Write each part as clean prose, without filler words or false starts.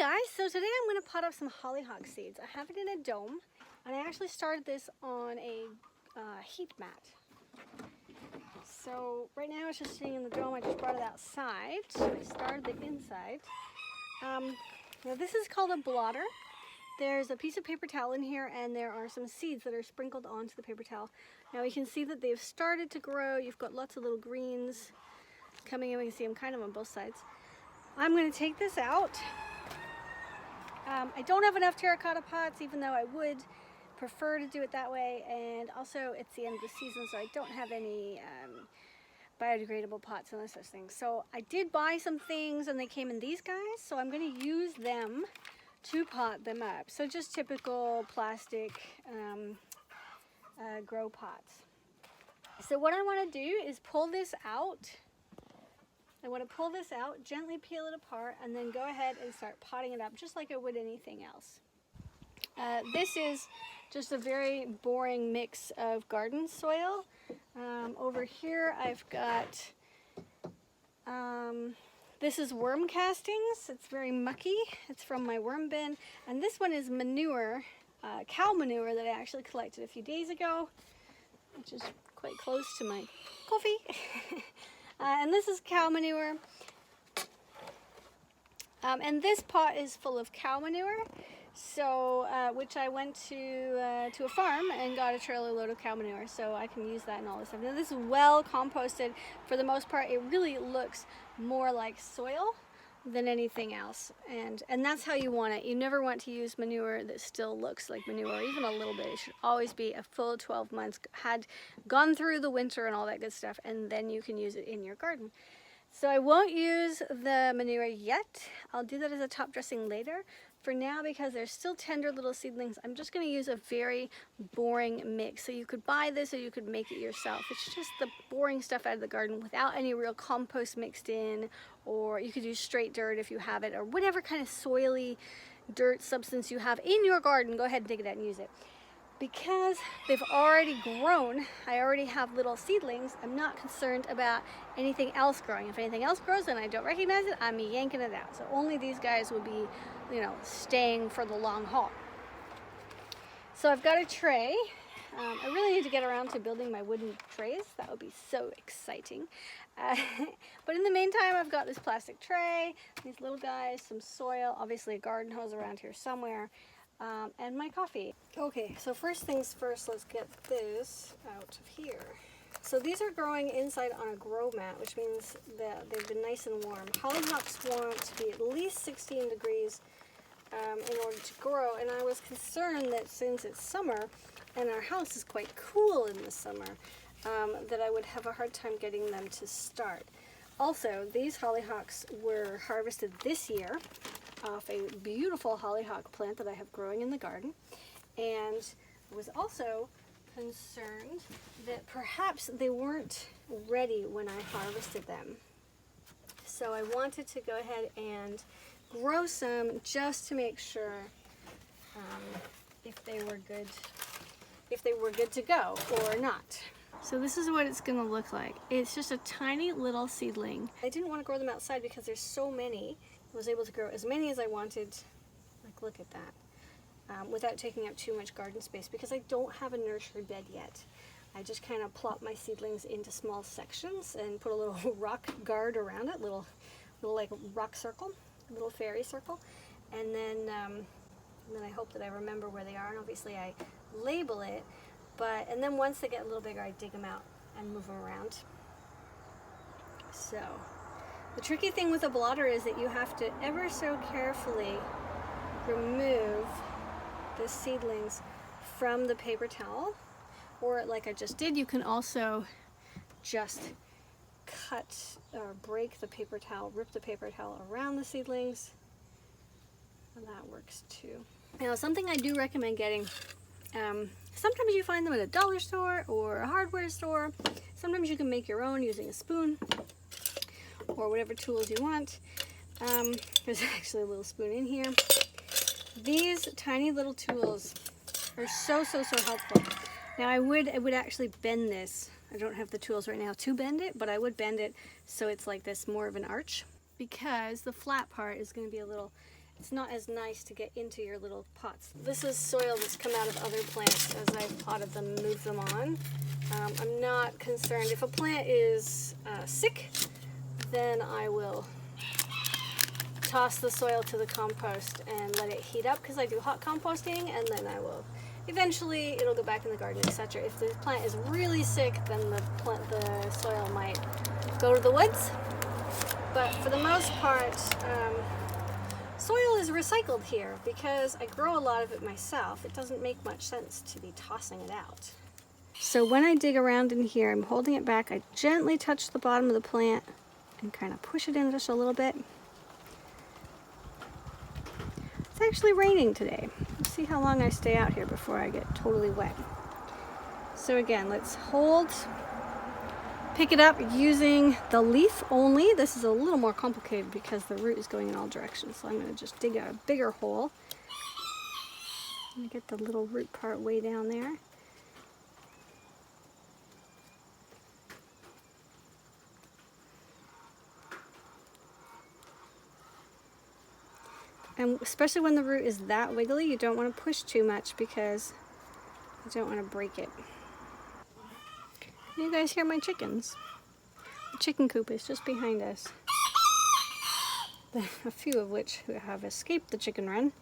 Hi guys, so today I'm going to pot up some hollyhock seeds. I have it in a dome, and I actually started this on a heat mat. So right now it's just sitting in the dome. I just brought it outside. I started the inside. Now this is called a blotter. There's a piece of paper towel in here, and there are some seeds that are sprinkled onto the paper towel. Now you can see that they've started to grow. You've got lots of little greens coming in. We can see them kind of on both sides. I'm going to take this out. I don't have enough terracotta pots, even though I would prefer to do it that way, and also it's the end of the season, so I don't have any biodegradable pots and those such things. So I did buy some things, and they came in these guys, so I'm going to use them to pot them up. So just typical plastic grow pots. So what I want to do is pull this out. I want to pull this out, gently peel it apart, and then go ahead and start potting it up just like I would anything else. This is just a very boring mix of garden soil. Over here I've got, this is worm castings. It's very mucky. It's from my worm bin. And this one is manure, cow manure that I actually collected a few days ago, which is quite close to my coffee. And this is cow manure. And this pot is full of cow manure, so which I went to a farm and got a trailer load of cow manure, so I can use that and all this stuff. Now this is well composted for the most part. It really looks more like soil than anything else, and that's how you want it. You never want to use manure that still looks like manure, even a little bit. It should always be a full 12 months, had gone through the winter and all that good stuff, and then you can use it in your garden. So I won't use the manure yet. I'll do that as a top dressing later. For now, because they're still tender little seedlings, I'm just going to use a very boring mix. So you could buy this or you could make it yourself. It's just the boring stuff out of the garden without any real compost mixed in, or you could use straight dirt if you have it, or whatever kind of soily dirt substance you have in your garden. Go ahead and dig it out and use it. Because they've already grown, I already have little seedlings, I'm not concerned about anything else growing. If anything else grows and I don't recognize it, I'm yanking it out. So only these guys will be, you know, staying for the long haul. So I've got a tray. I really need to get around to building my wooden trays. That would be so exciting. But in the meantime, I've got this plastic tray, these little guys, some soil, obviously a garden hose around here somewhere, and my coffee. Okay, so first things first, let's get this out of here. So these are growing inside on a grow mat, which means that they've been nice and warm. Hollyhocks want to be at least 16 degrees in order to grow, and I was concerned that since it's summer and our house is quite cool in the summer, that I would have a hard time getting them to start. Also, these hollyhocks were harvested this year off a beautiful hollyhock plant that I have growing in the garden, and was also concerned that perhaps they weren't ready when I harvested them. So I wanted to go ahead and grow some just to make sure if they were good to go or not. So this is what it's going to look like. It's just a tiny little seedling. I didn't want to grow them outside because there's so many. I was able to grow as many as I wanted. Like, look at that. Without taking up too much garden space, because I don't have a nursery bed yet. I just kind of plop my seedlings into small sections and put a little rock guard around it, little like rock circle, little fairy circle, and then I hope that I remember where they are, and obviously I label it. And then once they get a little bigger, I dig them out and move them around. So the tricky thing with a blotter is that you have to ever so carefully remove the seedlings from the paper towel, or like I just did, you can also just cut or break the paper towel, rip the paper towel around the seedlings, and that works too. Now, something I do recommend getting, sometimes you find them at a dollar store or a hardware store. Sometimes you can make your own using a spoon or whatever tools you want. There's actually a little spoon in here. These tiny little tools are so helpful. Now I would actually bend this. I don't have the tools right now to bend it, but I would bend it so it's like this, more of an arch, because the flat part is going to be a little it's not as nice to get into your little pots. This is soil that's come out of other plants as I've potted them, moved them on. I'm not concerned. If a plant is sick, then I will toss the soil to the compost and let it heat up, because I do hot composting, and then I will eventually, it'll go back in the garden, etc. If the plant is really sick, then the soil might go to the woods. But for the most part, soil is recycled here because I grow a lot of it myself. It doesn't make much sense to be tossing it out. So when I dig around in here, I'm holding it back. I gently touch the bottom of the plant and kind of push it in just a little bit. It's actually raining today. Let's see how long I stay out here before I get totally wet. So again, let's pick it up using the leaf only. This is a little more complicated because the root is going in all directions. So I'm going to just dig a bigger hole. I'm going to get the little root part way down there. And especially when the root is that wiggly, you don't want to push too much because you don't want to break it. Can you guys hear my chickens? The chicken coop is just behind us. A few of which have escaped the chicken run.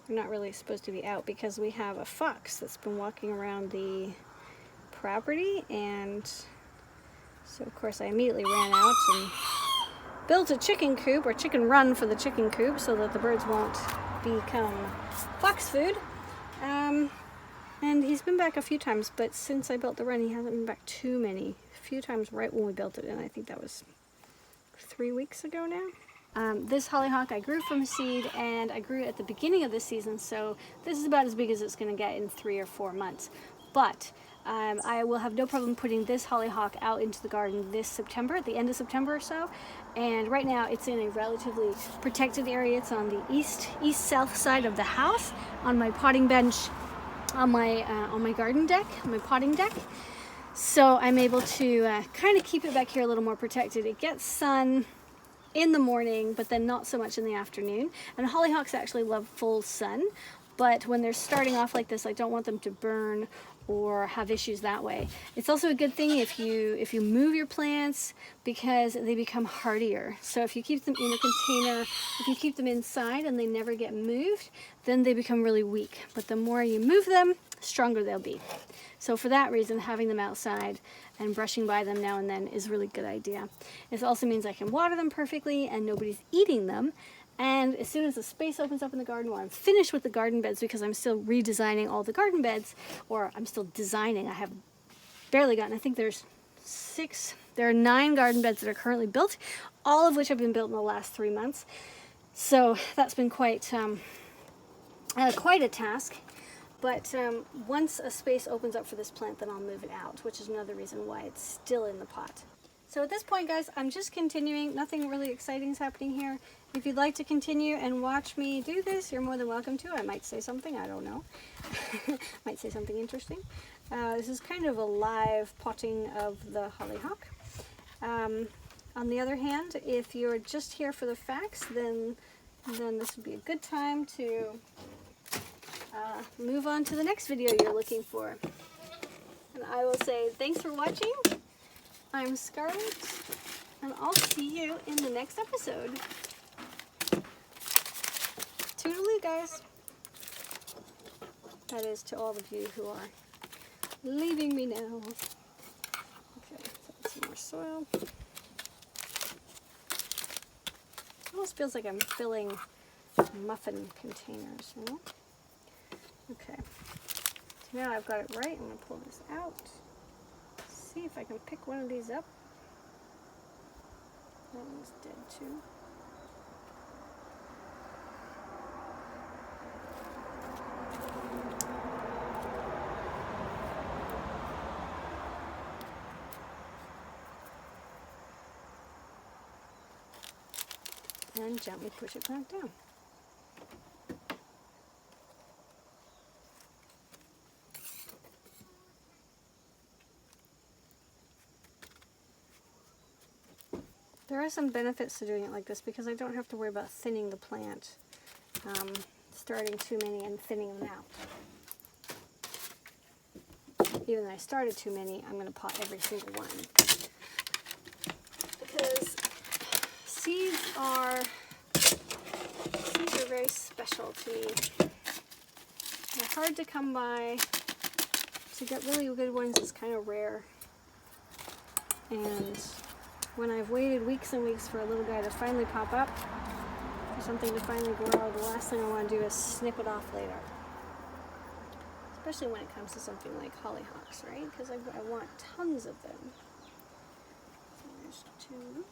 They're not really supposed to be out because we have a fox that's been walking around the property, and so of course I immediately ran out and built a chicken coop, or chicken run for the chicken coop, so that the birds won't become fox food. And he's been back a few times, but since I built the run, he hasn't been back too many. A few times right when we built it, and I think that was 3 weeks ago now. This hollyhock I grew from seed, and I grew it at the beginning of the season, so this is about as big as it's going to get in 3 or 4 months. But I will have no problem putting this hollyhock out into the garden this September, at the end of September or so. And right now it's in a relatively protected area. It's on the east-south side of the house, on my potting bench, on my garden deck, my potting deck. So I'm able to kind of keep it back here a little more protected. It gets sun in the morning, but then not so much in the afternoon. And hollyhocks actually love full sun, but when they're starting off like this, I don't want them to burn or have issues that way. It's also a good thing if you move your plants, because they become hardier. So if you keep them in a container, if you keep them inside and they never get moved, then they become really weak. But the more you move them, stronger they'll be. So for that reason, having them outside and brushing by them now and then is a really good idea. It also means I can water them perfectly and nobody's eating them. And as soon as the space opens up in the garden, or I'm finished with the garden beds, because I'm still redesigning all the garden beds, or I'm still designing, I have barely gotten, I think there are 9 garden beds that are currently built, all of which have been built in the last 3 months. So that's been quite a task. But once a space opens up for this plant, then I'll move it out, which is another reason why it's still in the pot. So at this point, guys, I'm just continuing. Nothing really exciting is happening here. If you'd like to continue and watch me do this, you're more than welcome to. I might say something, I don't know. Might say something interesting. This is kind of a live potting of the hollyhock. On the other hand, if you're just here for the facts, then this would be a good time to move on to the next video you're looking for. And I will say thanks for watching. I'm Scarlett, and I'll see you in the next episode. Toodaloo, guys. That is to all of you who are leaving me now. Okay, some more soil. Almost feels like I'm filling muffin containers, you know? Okay, so now I've got it right. I'm going to pull this out. See if I can pick one of these up. That one's dead too. And gently push it back down. There are some benefits to doing it like this because I don't have to worry about thinning the plant starting too many and thinning them out. Even though I started too many, I'm going to pot every single one. Because seeds are very special to me. They're hard to come by. To get really good ones is kind of rare. And when I've waited weeks and weeks for a little guy to finally pop up, for something to finally grow, the last thing I want to do is snip it off later. Especially when it comes to something like hollyhocks, right? Because I want tons of them. So there's 2,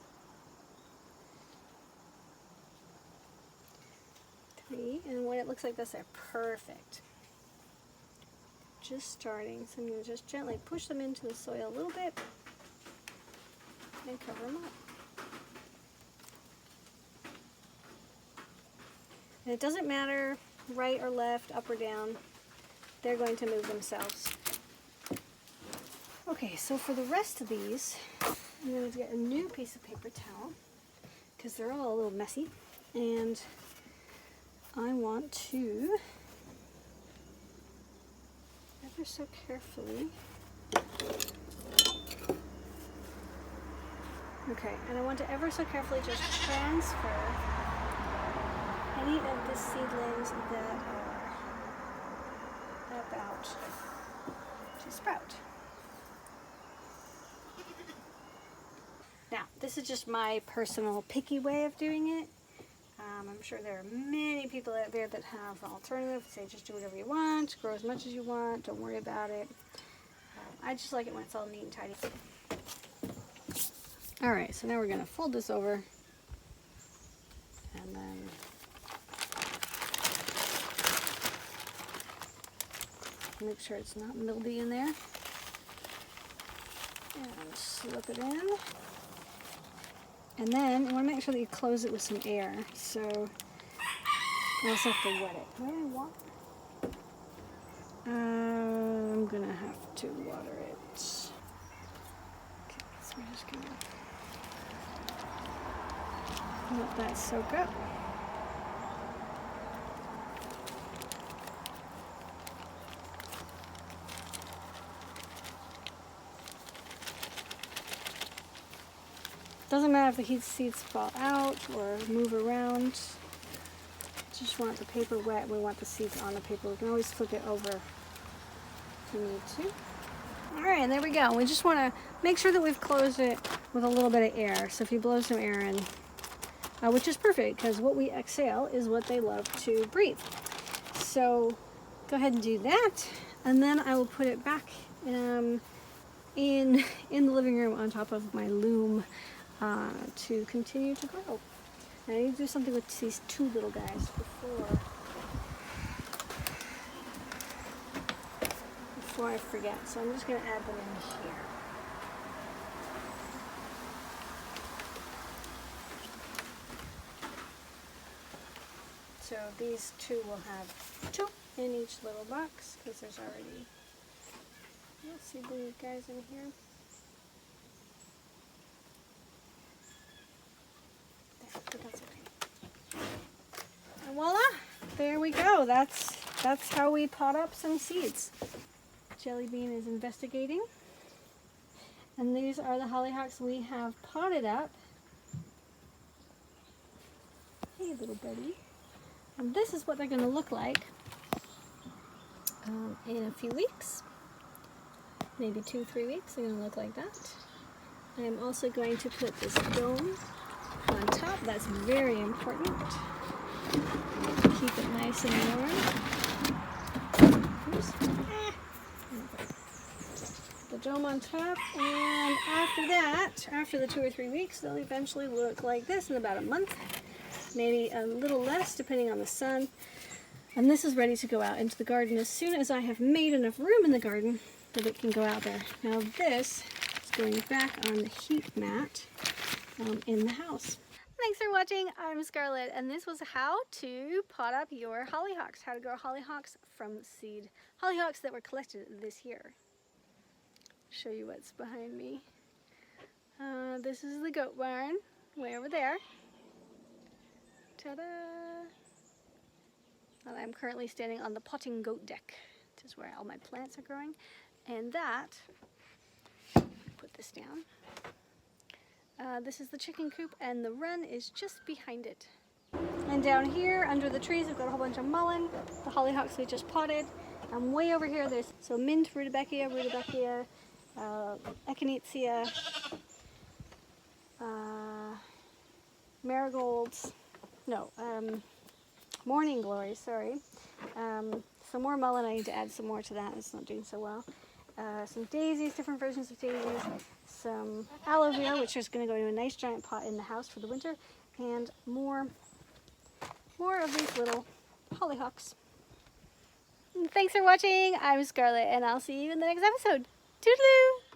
3, and when it looks like this, they're perfect. Just starting, so I'm going to just gently push them into the soil a little bit and cover them up. And it doesn't matter right or left, up or down. They're going to move themselves. Okay, so for the rest of these, I'm going to get a new piece of paper towel because they're all a little messy, and I want to ever so carefully. Okay, and I want to ever so carefully just transfer any of the seedlings that are about to sprout. Now, this is just my personal picky way of doing it. I'm sure there are many people out there that have an alternative. Say just do whatever you want, grow as much as you want, don't worry about it. I just like it when it's all neat and tidy. Alright, so now we're going to fold this over and then make sure it's not mildewy in there. And slip it in. And then you want to make sure that you close it with some air. So you also have to wet it. What do I want? I'm going to have to water it. Okay, so we're just going to let that soak up. Doesn't matter if the seeds fall out or move around. Just want the paper wet. We want the seeds on the paper. We can always flip it over if we need to. Alright, and there we go. We just want to make sure that we've closed it with a little bit of air. So if you blow some air in, which is perfect because what we exhale is what they love to breathe. So go ahead and do that. And then I will put it back in the living room on top of my loom. To continue to grow. And I need to do something with these 2 little guys before I forget. So I'm just going to add them in here. So these 2 will have 2 in each little box because there's already seedling guys in here. But that's okay. And voila! There we go. That's how we pot up some seeds. Jelly Bean is investigating. And these are the hollyhocks we have potted up. Hey, little buddy. And this is what they're going to look like in a few weeks. Maybe 2-3 weeks. They're going to look like that. I'm also going to put this dome on top. That's very important. Keep it nice and warm. Oops. The dome on top, and after that, after the 2 or 3 weeks, they'll eventually look like this in about a month, maybe a little less depending on the sun. And this is ready to go out into the garden as soon as I have made enough room in the garden that it can go out there. Now this is going back on the heat mat in the house. Thanks for watching. I'm Scarlett, and this was how to pot up your hollyhocks, how to grow hollyhocks from seed. Hollyhocks that were collected this year. Show you what's behind me. This is the goat barn, way over there. Ta-da! And I'm currently standing on the potting goat deck, which is where all my plants are growing. And that, put this down. This is the chicken coop, and the run is just behind it. And down here, under the trees, I've got a whole bunch of mullein, the hollyhocks we just potted. And way over here, there's mint, rudbeckia, echinacea, marigolds, morning glory, sorry. Some more mullein, I need to add some more to that, it's not doing so well. Some daisies, different versions of daisies, some aloe vera, which is going to go in a nice giant pot in the house for the winter, and more of these little hollyhocks. Thanks for watching. I'm Scarlett, and I'll see you in the next episode. Toodaloo!